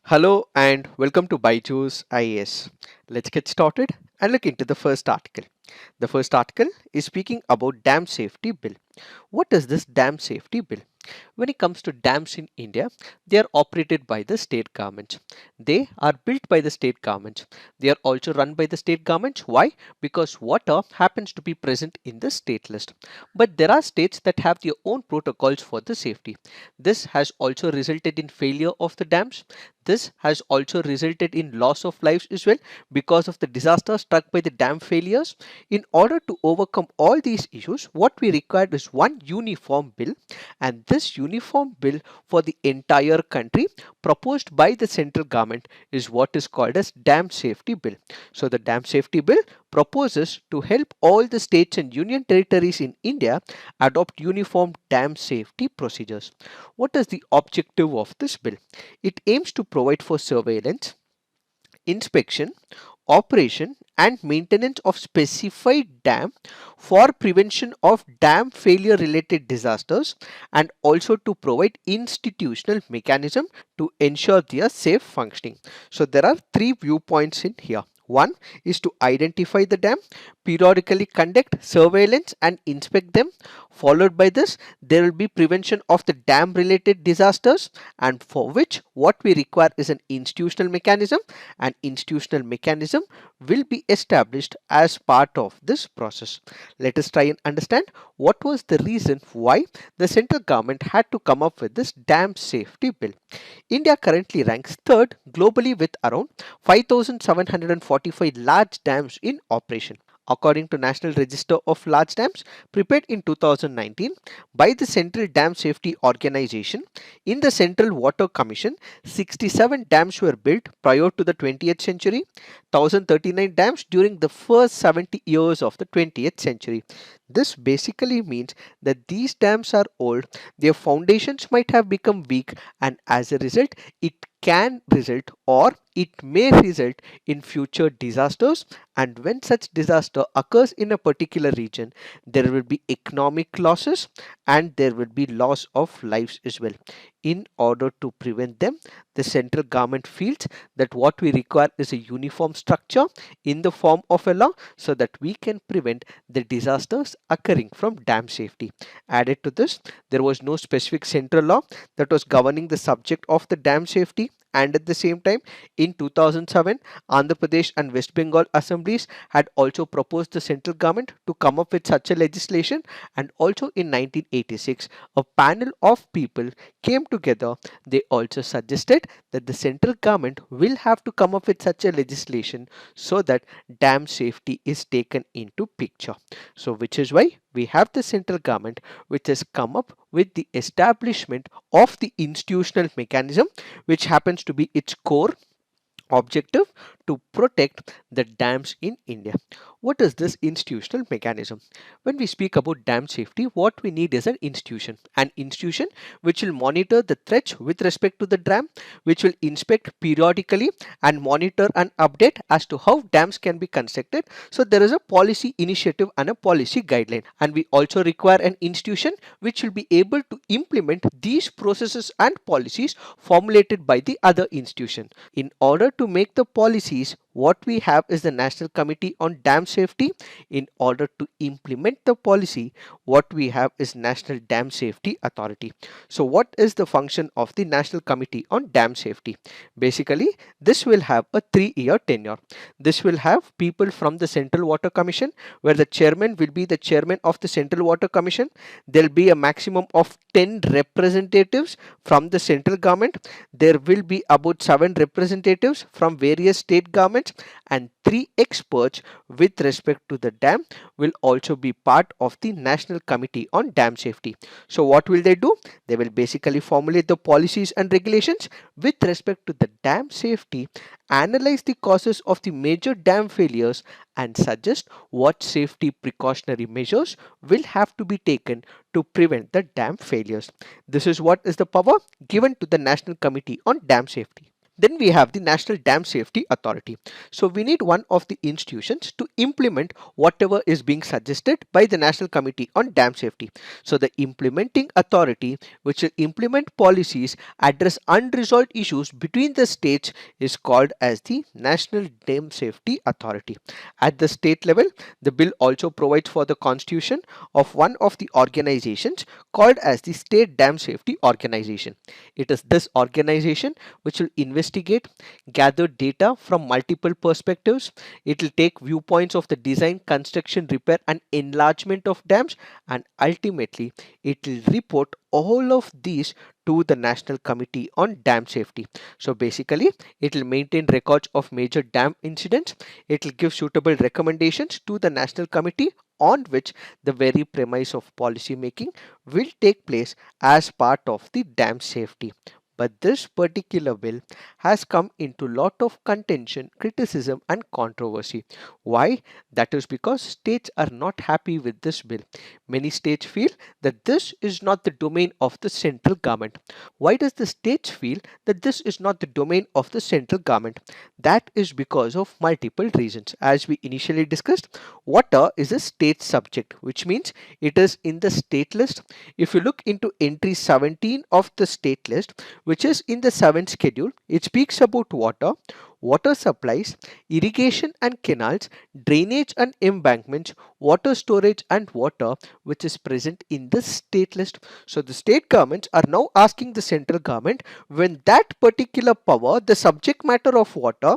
Hello and welcome to Byju's IAS. Let's get started and look into the first article. The first article is speaking about dam safety bill. What is this dam safety bill? When it comes to dams in India, they are operated by the state government. They are built by the state government. They are also run by the state government. Why? Because water happens to be present in the state list. But there are states that have their own protocols for the safety. This has also resulted in failure of the dams. This has also resulted in loss of lives as well because of the disaster struck by the dam failures. In order to overcome all these issues, what we required is one uniform bill, and this uniform bill for the entire country proposed by the central government is what is called as dam safety bill. So the dam safety bill proposes to help all the states and union territories in India adopt uniform dam safety procedures. What is the objective of this bill? It aims to provide for surveillance, inspection, operation and maintenance of specified dam for prevention of dam failure related disasters, and also to provide institutional mechanism to ensure their safe functioning. So there are three viewpoints in here. One is to identify the dam, periodically conduct surveillance and inspect them. Followed by this, there will be prevention of the dam related disasters, and for which what we require is an institutional mechanism. An institutional mechanism will be established as part of this process. Let us try and understand what was the reason why the central government had to come up with this dam safety bill. India currently ranks third globally with around 5,745 large dams in operation. According to National Register of Large Dams prepared in 2019 by the Central Dam Safety Organization, in the Central Water Commission, 67 dams were built prior to the 20th century, 1039 dams during the first 70 years of the 20th century. This basically means that these dams are old, their foundations might have become weak, and as a result, it can result or it may result in future disasters. And when such disaster occurs in a particular region, there will be economic losses and there will be loss of lives as well. In order to prevent them, the central government feels that what we require is a uniform structure in the form of a law so that we can prevent the disasters occurring from dam safety. Added to this, there was no specific central law that was governing the subject of the dam safety, and at the same time in 2007, Andhra Pradesh and West Bengal assemblies had also proposed the central government to come up with such a legislation, and also in 1986 a panel of people came together. They also suggested that the central government will have to come up with such a legislation so that dam safety is taken into picture. So which is why we have the central government which has come up with the establishment of the institutional mechanism, which happens to be its core objective to protect the dams in India. What is this institutional mechanism? When we speak about dam safety, what we need is an institution which will monitor the threats with respect to the dam, which will inspect periodically and monitor and update as to how dams can be constructed. So there is a policy initiative and a policy guideline, and we also require an institution which will be able to implement these processes and policies formulated by the other institution. In order to make the policies, what we have is the National Committee on Dam Safety. In order to implement the policy, what we have is National Dam Safety Authority. So what is the function of the National Committee on Dam Safety? Basically, this will have a 3-year tenure. This will have people from the Central Water Commission, where the chairman will be the chairman of the Central Water Commission. There will be a maximum of 10 representatives from the central government. There will be about 7 representatives from various state governments, and 3 experts with respect to the dam will also be part of the National Committee on Dam Safety. So what will they do? They will basically formulate the policies and regulations with respect to the dam safety, analyze the causes of the major dam failures, and suggest what safety precautionary measures will have to be taken to prevent the dam failures. This is what is the power given to the National Committee on Dam Safety. Then we have the National Dam Safety Authority. So we need one of the institutions to implement whatever is being suggested by the National Committee on Dam Safety. So the implementing authority which will implement policies, address unresolved issues between the states is called as the National Dam Safety Authority. At the state level, the bill also provides for the constitution of one of the organizations called as the State Dam Safety Organization. It is this organization which will investigate, gather data from multiple perspectives. It will take viewpoints of the design, construction, repair, and enlargement of dams, and ultimately it will report all of these to the National Committee on Dam Safety. So basically, it will maintain records of major dam incidents. It will give suitable recommendations to the National Committee on which the very premise of policy making will take place as part of the dam safety. But this particular bill has come into lot of contention, criticism and controversy. Why? That is because states are not happy with this bill. Many states feel that this is not the domain of the central government. Why does the states feel that this is not the domain of the central government? That is because of multiple reasons. As we initially discussed, water is a state subject, which means it is in the state list. If you look into entry 17 of the state list, which is in the 7th schedule, it speaks about water, water supplies, irrigation and canals, drainage and embankments, water storage and water, which is present in the state list. So the state governments are now asking the central government, when that particular power, the subject matter of water,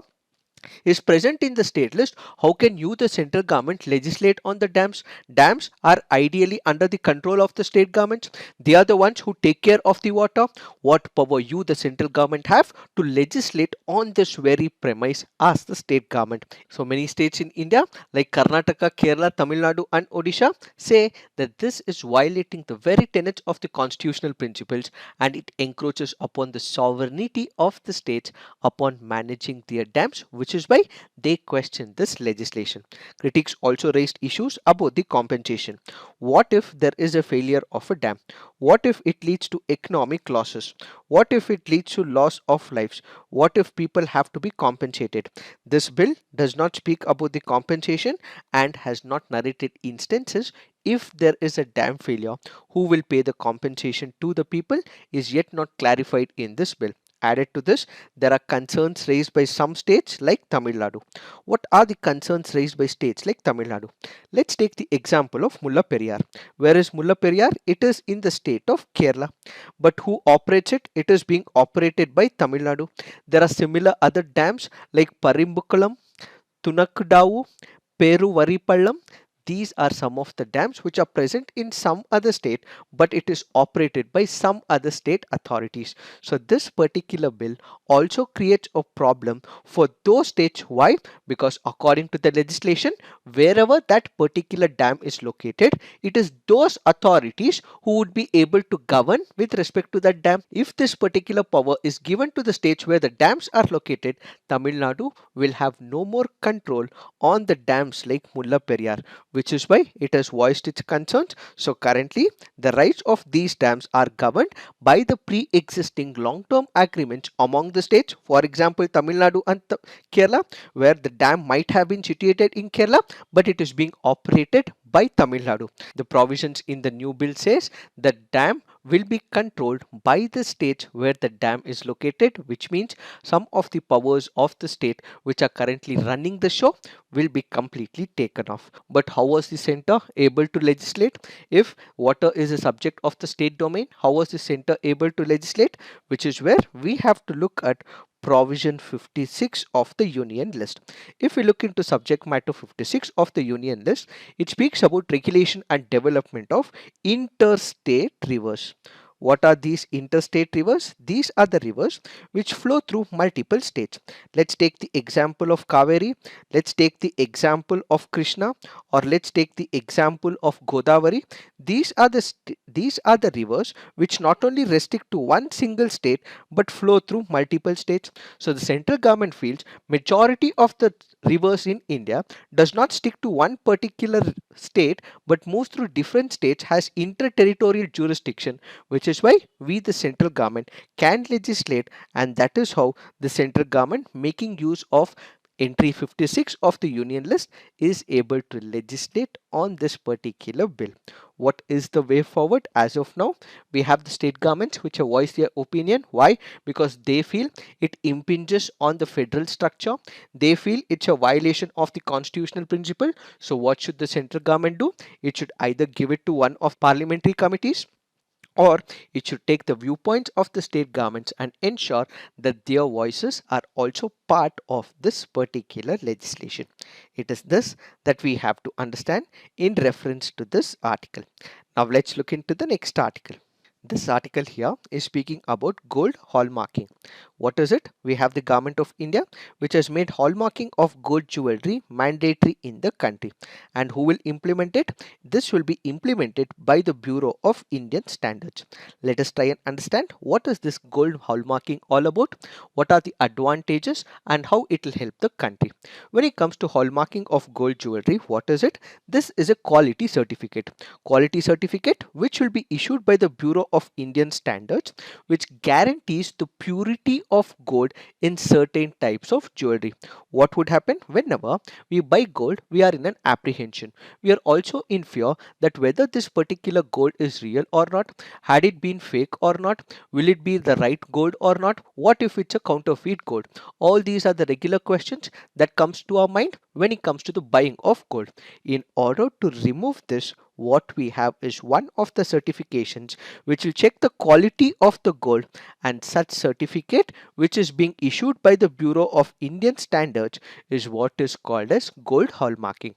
is present in the state list, how can you, the central government, legislate on the dams? Dams are ideally under the control of the state governments. They are the ones who take care of the water. What power you, the central government, have to legislate on this very premise as the state government? So many states in India like Karnataka, Kerala, Tamil Nadu and Odisha say that this is violating the very tenets of the constitutional principles, and it encroaches upon the sovereignty of the states upon managing their dams, which is why they question this legislation. Critics also raised issues about the compensation. What if there is a failure of a dam? What if it leads to economic losses? What if it leads to loss of lives? What if people have to be compensated? This bill does not speak about the compensation and has not narrated instances. If there is a dam failure, who will pay the compensation to the people is yet not clarified in this bill. Added to this, there are concerns raised by some states like Tamil Nadu. What are the concerns raised by states like Tamil Nadu? Let's take the example of Mulla Periyar. Where is Mulla Periyar? It is in the state of Kerala. But who operates it? It is being operated by Tamil Nadu. There are similar other dams like Parimbukulam, Tunakdavu, Peruvaripallam. These are some of the dams which are present in some other state, but it is operated by some other state authorities. So this particular bill also creates a problem for those states. Why? Because according to the legislation, wherever that particular dam is located, it is those authorities who would be able to govern with respect to that dam. If this particular power is given to the states where the dams are located, Tamil Nadu will have no more control on the dams like Mulla Periyar, which is why it has voiced its concerns. So currently, the rights of these dams are governed by the pre-existing long-term agreements among the states. For example, Tamil Nadu and Kerala, where the dam might have been situated in Kerala, but it is being operated by Tamil Nadu. The provisions in the new bill says the dam will be controlled by the state where the dam is located, which means some of the powers of the state which are currently running the show will be completely taken off. But how was the center able to legislate? If water is a subject of the state domain, how was the center able to legislate? Which is where we have to look at provision 56 of the union list. If we look into subject matter 56 of the union list, it speaks about regulation and development of interstate rivers. What are these interstate rivers? These are the rivers which flow through multiple states. Let's take the example of Kaveri. Let's take the example of Krishna, or let's take the example of Godavari. These are the rivers which not only restrict to one single state but flow through multiple states. So the central government feels majority of the rivers in India does not stick to one particular state but moves through different states has interterritorial jurisdiction, which is why we the central government can legislate, and that is how the central government, making use of entry 56 of the union list, is able to legislate on this particular bill. What is the way forward? As of now, we have the state governments which have voiced their opinion. Why? Because they feel it impinges on the federal structure. They feel it's a violation of the constitutional principle. So what should the central government do? It should either give it to one of parliamentary committees, or it should take the viewpoints of the state governments and ensure that their voices are also part of this particular legislation. It is this that we have to understand in reference to this article. Now let's look into the next article. This article here is speaking about gold hallmarking. What is it? We have the Government of India which has made hallmarking of gold jewelry mandatory in the country. And who will implement it? This will be implemented by the Bureau of Indian Standards. Let us try and understand what is this gold hallmarking all about, what are the advantages and how it will help the country. When it comes to hallmarking of gold jewelry, what is it? This is a quality certificate. Quality certificate which will be issued by the Bureau of Indian Standards, which guarantees the purity of gold in certain types of jewelry. What would happen whenever we buy gold? We are in an apprehension. We are also in fear that whether this particular gold is real or not, had it been fake or not, will it be the right gold or not, what if it's a counterfeit gold. All these are the regular questions that comes to our mind when it comes to the buying of gold. In order to remove this, what we have is one of the certifications which will check the quality of the gold, and such certificate which is being issued by the Bureau of Indian Standards is what is called as gold hallmarking.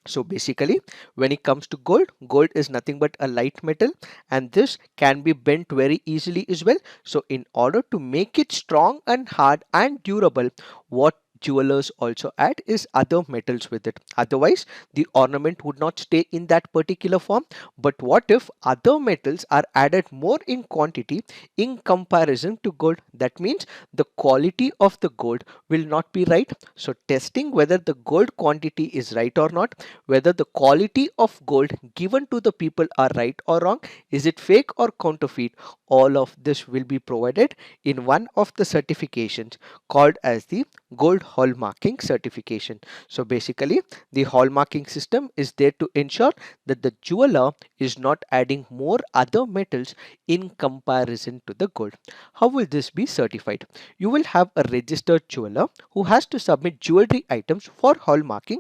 So basically, when it comes to gold, gold is nothing but a light metal, and this can be bent very easily as well. So in order to make it strong and hard and durable, what jewelers also add is other metals with it. Otherwise the ornament would not stay in that particular form. But what if other metals are added more in quantity in comparison to gold? That means the quality of the gold will not be right. So testing whether the gold quantity is right or not, whether the quality of gold given to the people are right or wrong, is it fake or counterfeit, all of this will be provided in one of the certifications called as the gold hallmarking certification. So basically, the hallmarking system is there to ensure that the jeweler is not adding more other metals in comparison to the gold. How will this be certified? You will have a registered jeweler who has to submit jewelry items for hallmarking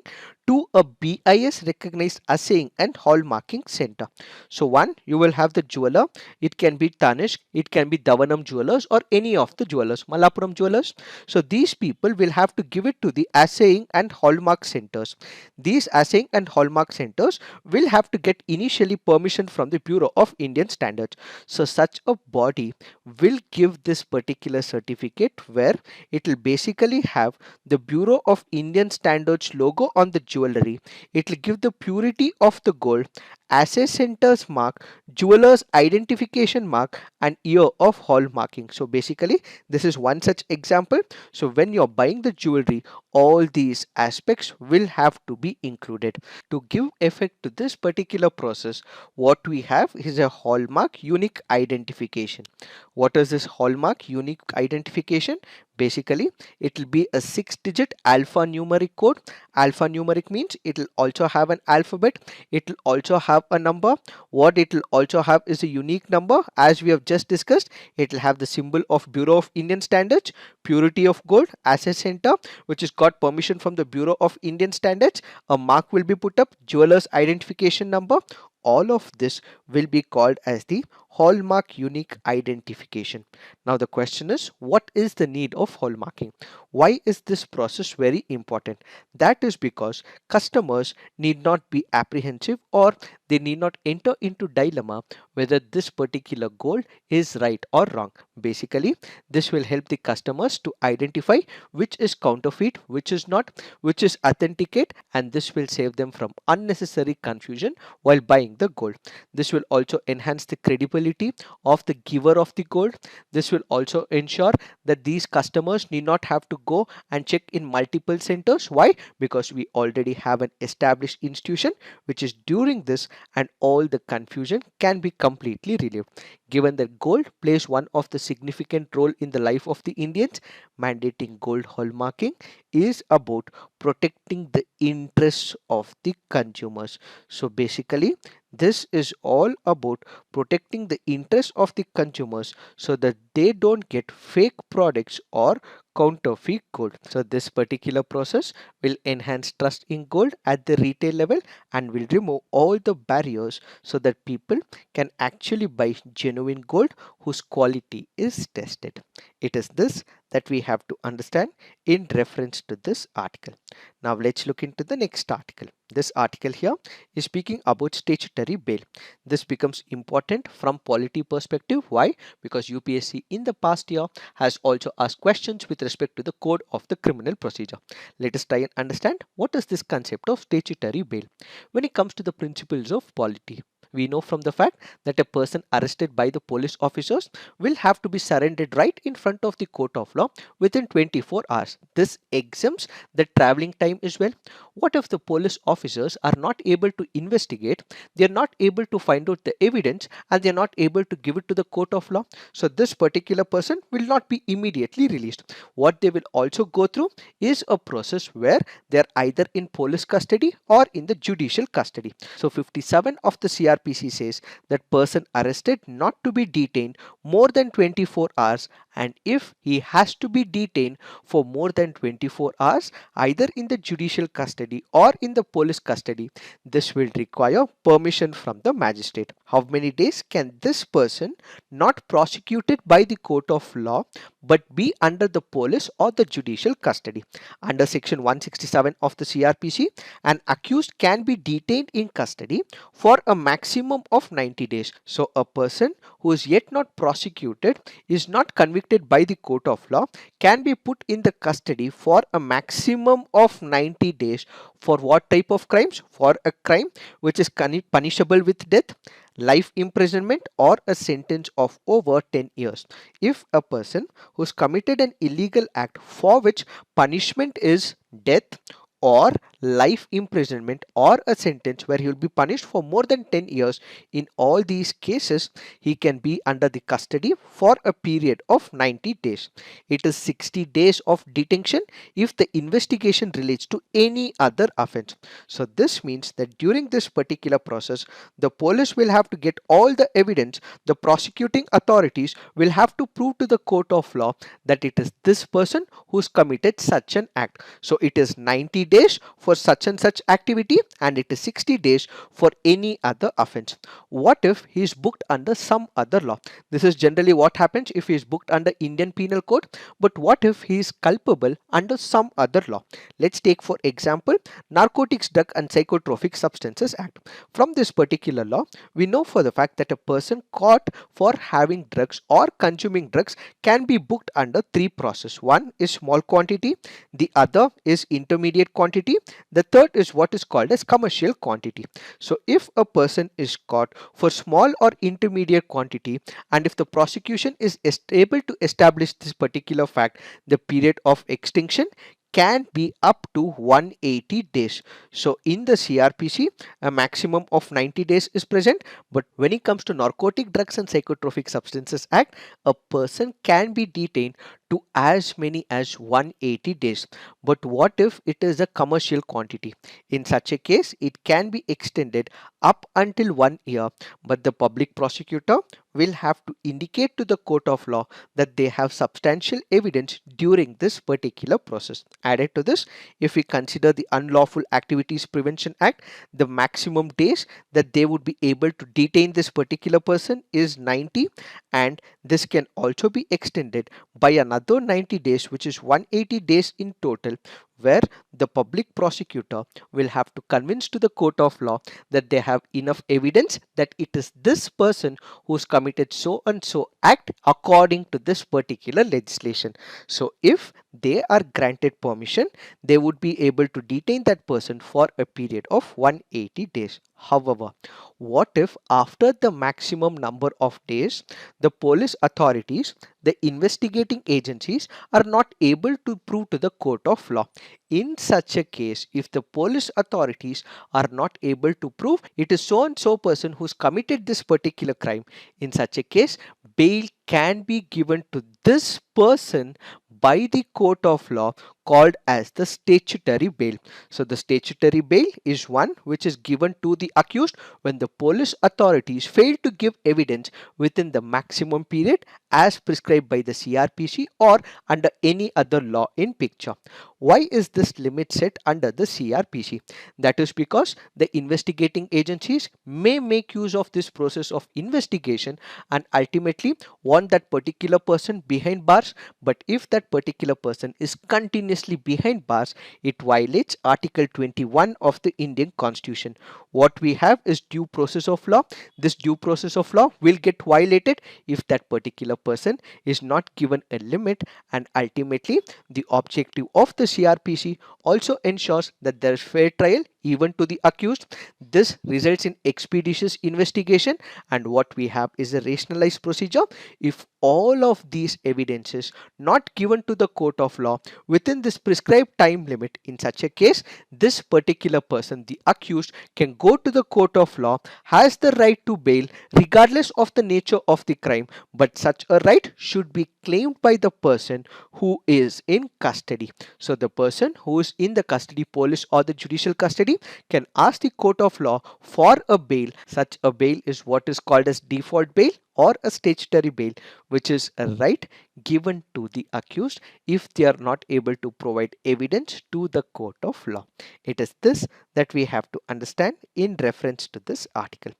to a BIS recognized assaying and hallmarking center. So one, you will have the jeweler. It can be Tanishq, it can be Davanam jewelers, or any of the jewelers, Malappuram jewelers. So these people will have to give it to the assaying and hallmark centers. These assaying and hallmark centers will have to get initially permission from the Bureau of Indian Standards. So such a body will give this particular certificate where it will basically have the Bureau of Indian Standards logo on the jewelry. It will give the purity of the gold, assay centers mark, jeweler's identification mark, and year of hallmarking. So basically this is one such example. So when you're buying the jewelry, all these aspects will have to be included. To give effect to this particular process, what we have is a hallmark unique identification. What is this hallmark unique identification? Basically, it will be a 6-digit alphanumeric code. Alphanumeric means it will also have an alphabet. It will also have a number. What it will also have is a unique number. As we have just discussed, it will have the symbol of Bureau of Indian Standards, purity of gold, asset center, which has got permission from the Bureau of Indian Standards. A mark will be put up, jeweler's identification number. All of this will be called as the hallmark unique identification. Now the question is, what is the need of hallmarking? Why is this process very important? That is because customers need not be apprehensive, or they need not enter into dilemma whether this particular gold is right or wrong. Basically, this will help the customers to identify which is counterfeit, which is not, which is authenticate, and this will save them from unnecessary confusion while buying the gold. This will also enhance the credibility traceability of the giver of the gold. This will also ensure that these customers need not have to go and check in multiple centers. Why? Because we already have an established institution which is during this, and all the confusion can be completely relieved. Given that gold plays one of the significant role in the life of the Indians, mandating gold hallmarking is about protecting the interests of the consumers. So basically, this is all about protecting the interests of the consumers so that they don't get fake products or counterfeit gold. So this particular process will enhance trust in gold at the retail level and will remove all the barriers so that people can actually buy genuine gold whose quality is tested. It is this that we have to understand in reference to this article. Now let's look into the next article. This article here is speaking about statutory bail. This becomes important from polity perspective. Why? Because UPSC in the past year has also asked questions with respect to the code of the criminal procedure. Let us try and understand what is this concept of statutory bail. When it comes to the principles of polity, we know from the fact that a person arrested by the police officers will have to be surrendered right in front of the court of law within 24 hours. This exempts the traveling time as well. What if the police officers are not able to investigate, they are not able to find out the evidence, and they are not able to give it to the court of law? So this particular person will not be immediately released. What they will also go through is a process where they are either in police custody or in the judicial custody. So 57 of the CRPC says that person arrested not to be detained more than 24 hours, and if he has to be detained for more than 24 hours either in the judicial custody or in the police custody, this will require permission from the magistrate. How many days can this person not prosecuted by the court of law but be under the police or the judicial custody? Under section 167 of the CRPC, an accused can be detained in custody for a maximum of 90 days. So a person who is yet not prosecuted, is not convicted by the court of law, can be put in the custody for a maximum of 90 days. For what type of crimes? For a crime which is punishable with death, life imprisonment, or a sentence of over 10 years. If a person who's committed an illegal act for which punishment is death or life imprisonment or a sentence where he will be punished for more than 10 years, in all these cases he can be under the custody for a period of 90 days. It is 60 days of detention if the investigation relates to any other offense. So this means that during this particular process, the police will have to get all the evidence. The prosecuting authorities will have to prove to the court of law that it is this person who's committed such an act. So it is 90 days for such and such activity, and it is 60 days for any other offense. What if he is booked under some other law? This is generally what happens if he is booked under Indian Penal Code. But what if he is culpable under some other law? Let's take for example Narcotics, Drug and Psychotropic Substances Act. From this particular law, we know for the fact that a person caught for having drugs or consuming drugs can be booked under three processes. One is small quantity, the other is intermediate quantity, the third is what is called as commercial quantity. So if a person is caught for small or intermediate quantity, and if the prosecution is able to establish this particular fact, the period of extinction can be up to 180 days. So in the CRPC, a maximum of 90 days is present, but when it comes to Narcotic Drugs and Psychotropic Substances Act, a person can be detained to as many as 180 days. But what if it is a commercial quantity? In such a case, it can be extended up until 1 year, but the public prosecutor will have to indicate to the court of law that they have substantial evidence during this particular process. Added to this, if we consider the Unlawful Activities Prevention Act, the maximum days that they would be able to detain this particular person is 90, and this can also be extended by another 90 days, which is 180 days in total, where the public prosecutor will have to convince to the court of law that they have enough evidence that it is this person who's committed so and so act according to this particular legislation. So if they are granted permission, they would be able to detain that person for a period of 180 days. However, what if after the maximum number of days, the police authorities, the investigating agencies are not able to prove to the court of law? In such a case, if the police authorities are not able to prove it is so and so person who's committed this particular crime, in such a case, bail can be given to this person by the court of law called as the statutory bail. So the statutory bail is one which is given to the accused when the police authorities fail to give evidence within the maximum period as prescribed by the CRPC or under any other law in picture. Why is this limit set under the CRPC? That is because the investigating agencies may make use of this process of investigation and ultimately want that particular person behind bars. But if that particular person is continuously behind bars, it violates Article 21 of the Indian Constitution. What we have is due process of law. This due process of law will get violated if that particular person is not given a limit, and ultimately the objective of the CRPC also ensures that there is fair trial even to the accused. This results in expeditious investigation, and what we have is a rationalized procedure. If all of these evidences not given to the court of law within this prescribed time limit, in such a case, this particular person, the accused, can go to the court of law, has the right to bail regardless of the nature of the crime, but such a right should be claimed by the person who is in custody. So the person who is in the custody, police or the judicial custody, can ask the court of law for a bail. Such a bail is what is called as default bail or a statutory bail, which is a right given to the accused if they are not able to provide evidence to the court of law. It is this that we have to understand in reference to this article.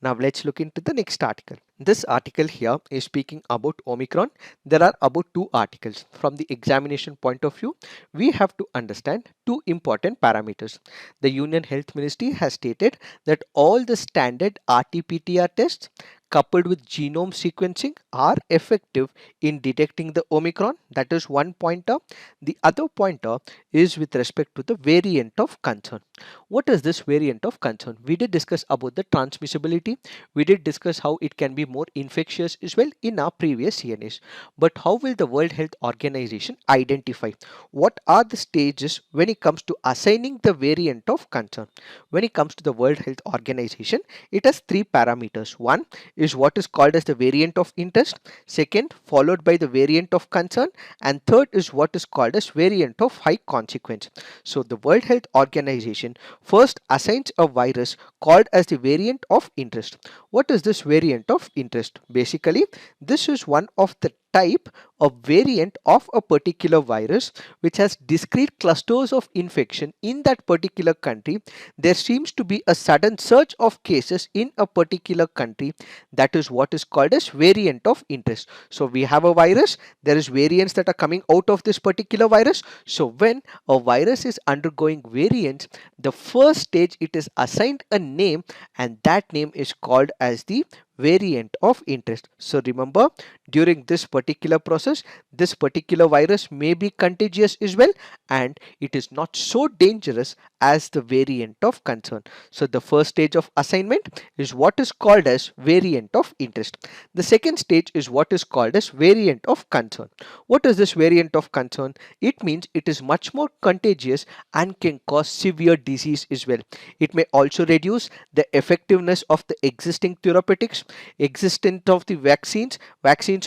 Now let's look into the next article. This article here is speaking about Omicron. There are about two articles. From the examination point of view, we have to understand two important parameters. The Union Health Ministry has stated that all the standard RT-PCR tests coupled with genome sequencing are effective in detecting the Omicron. That is one pointer. The other pointer is with respect to the variant of concern. What is this variant of concern? We did discuss about the transmissibility. We did discuss how it can be more infectious as well in our previous CNAs. But how will the World Health Organization identify? What are the stages when it comes to assigning the variant of concern? When it comes to the World Health Organization, it has three parameters. One is what is called as the variant of interest, second followed by the variant of concern, and third is what is called as variant of high consequence. So the World Health Organization first assigns a virus called as the variant of interest. What is this variant of interest? Basically, this is one of the type of variant of a particular virus which has discrete clusters of infection in that particular country. There seems to be a sudden surge of cases in a particular country. That is what is called as variant of interest. So we have a virus, there is variants that are coming out of this particular virus. So when a virus is undergoing variants, the first stage it is assigned a name, and that name is called as the variant of interest. So remember, during this particular process, this particular virus may be contagious as well, and it is not so dangerous as the variant of concern. So the first stage of assignment is what is called as variant of interest. The second stage is what is called as variant of concern. What is this variant of concern? It means it is much more contagious and can cause severe disease as well. It may also reduce the effectiveness of the existing therapeutics, existence of the vaccines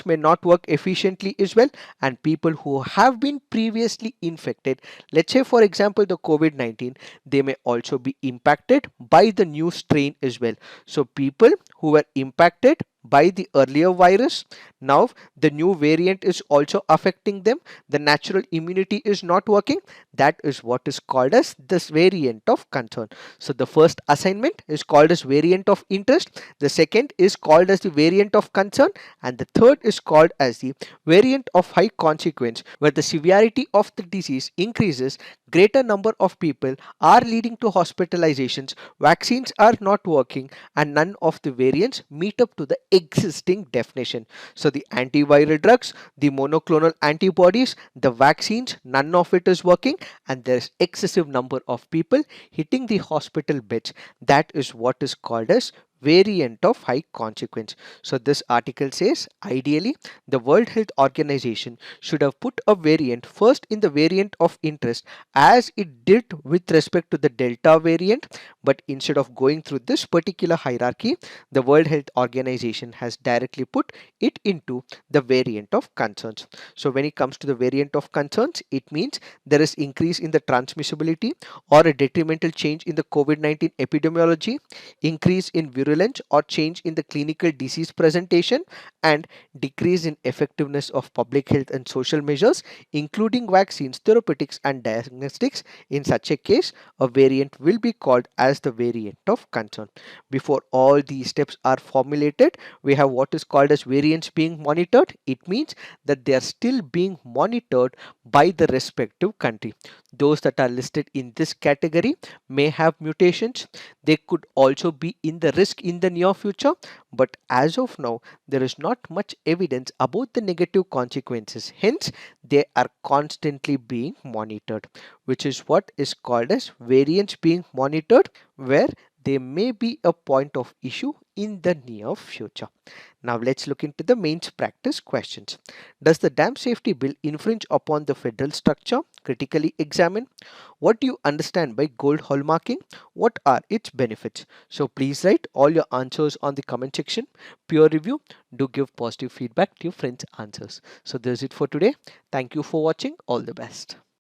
may not work efficiently as well, and people who have been previously infected, let's say for example the COVID-19, they may also be impacted by the new strain as well. So people who were impacted by the earlier virus. Now the new variant is also affecting them. The natural immunity is not working. That is what is called as this variant of concern. So the first assignment is called as variant of interest. The second is called as the variant of concern, and the third is called as the variant of high consequence, where the severity of the disease increases, greater number of people are leading to hospitalizations, vaccines are not working, and none of the variants meet up to the existing definition. So the antiviral drugs, the monoclonal antibodies, the vaccines, none of it is working, and there's excessive number of people hitting the hospital beds. That is what is called as variant of high consequence. So this article says ideally the World Health Organization should have put a variant first in the variant of interest as it did with respect to the Delta variant, but instead of going through this particular hierarchy, the World Health Organization has directly put it into the variant of concerns. So when it comes to the variant of concerns, it means there is increase in the transmissibility or a detrimental change in the COVID-19 epidemiology, increase in virulence or change in the clinical disease presentation, and decrease in effectiveness of public health and social measures, including vaccines, therapeutics, and diagnostics. In such a case, a variant will be called as the variant of concern. Before all these steps are formulated, we have what is called as variants being monitored. It means that they are still being monitored by the respective country. Those that are listed in this category may have mutations. They could also be in the risk in the near future, but as of now, there is not much evidence about the negative consequences. Hence, they are constantly being monitored, which is what is called as variants being monitored, where there may be a point of issue in the near future. Now let's look into the mains practice questions. Does the dam safety bill infringe upon the federal structure? Critically examine. What do you understand by gold hallmarking? What are its benefits? So please write all your answers on the comment section. Peer review. Do give positive feedback to your friends' answers. So that's it for today. Thank you for watching. All the best.